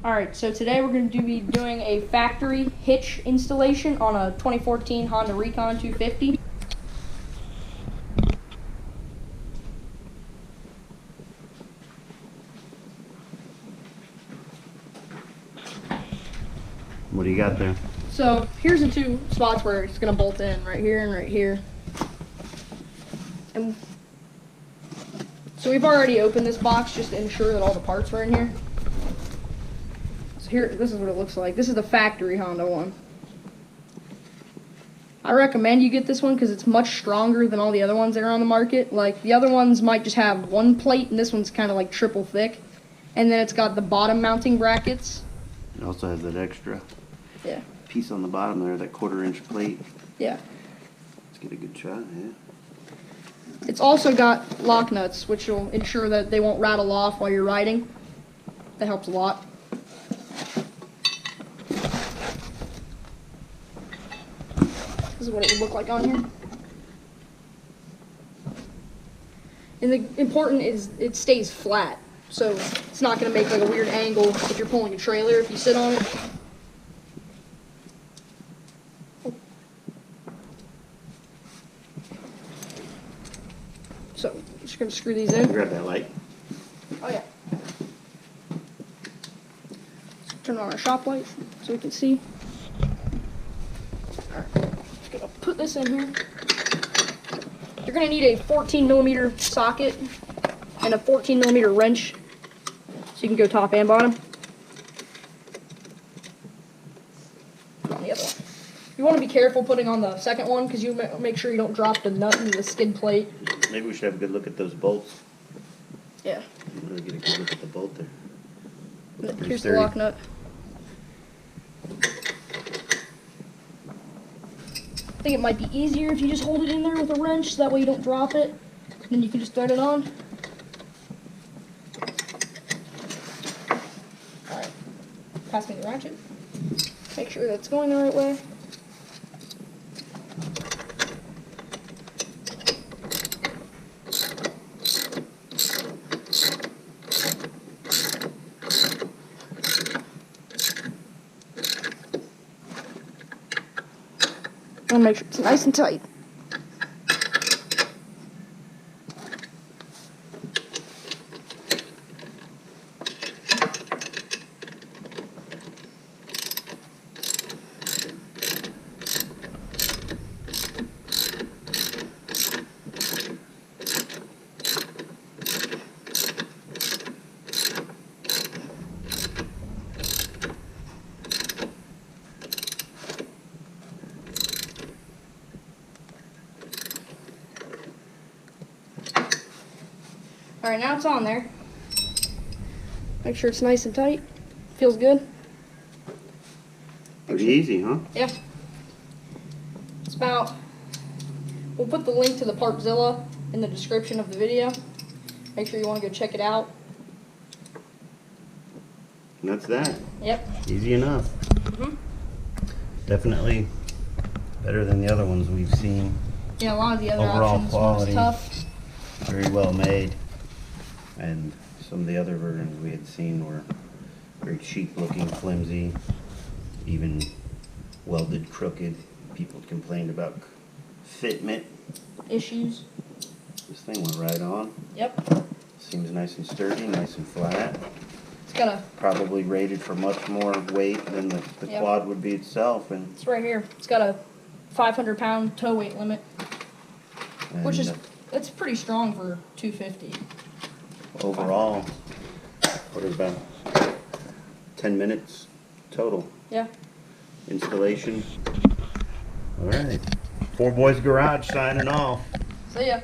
Alright, so today we're going to be doing a factory hitch installation on a 2014 Honda Recon 250. What do you got there? So here's the two spots where it's going to bolt in, right here and right here. And so we've already opened this box just to ensure that all the parts are in here. So here, this is what it looks like. This is the factory Honda one. I recommend you get this one because it's much stronger than all the other ones that are on the market. Like, the other ones might just have one plate, and this one's kind of like triple thick. And then it's got the bottom mounting brackets. It also has that extra piece on the bottom there, that 1/4-inch plate. Yeah. Let's get a good shot, yeah. It's also got lock nuts, which will ensure that they won't rattle off while you're riding. That helps a lot. This is what it would look like on here. And the important is it stays flat, so it's not going to make like a weird angle if you're pulling a trailer if you sit on it. So, just going to screw these in. Grab that light. Oh yeah. Turn on our shop light so we can see. Alright, just going to put this in here. You're going to need a 14mm socket and a 14mm wrench so you can go top and bottom. Put on the other one. You want to be careful putting on the second one because you make sure you don't drop the nut into the skid plate. Maybe we should have a good look at those bolts. Yeah. Really get a good look at the bolt there. Here's the lock nut. I think it might be easier if you just hold it in there with a wrench, so that way you don't drop it. Then you can just thread it on. Alright. Pass me the ratchet. Make sure that's going the right way. And make sure it's nice and tight. Alright, now it's on there. Make sure it's nice and tight. Feels good. Pretty easy, huh? Yeah. It's about... We'll put the link to the Partzilla in the description of the video. Make sure you want to go check it out. And that's that. Yep. Easy enough. Definitely better than the other ones we've seen. Yeah, a lot of the other Overall options quality, was tough. very well made. And some of the other versions we had seen were very cheap looking, flimsy, even welded crooked. People complained about fitment Issues. This thing went right on. Yep. Seems nice and sturdy, nice and flat. It's got a... Probably rated for much more weight than the Yep. quad would be itself. And It's right here. It's got a 500-pound tow weight limit, which is... It's pretty strong for 250. Overall, what is about 10 minutes total? Yeah. Installation. All right. Four Boys Garage signing off. See ya.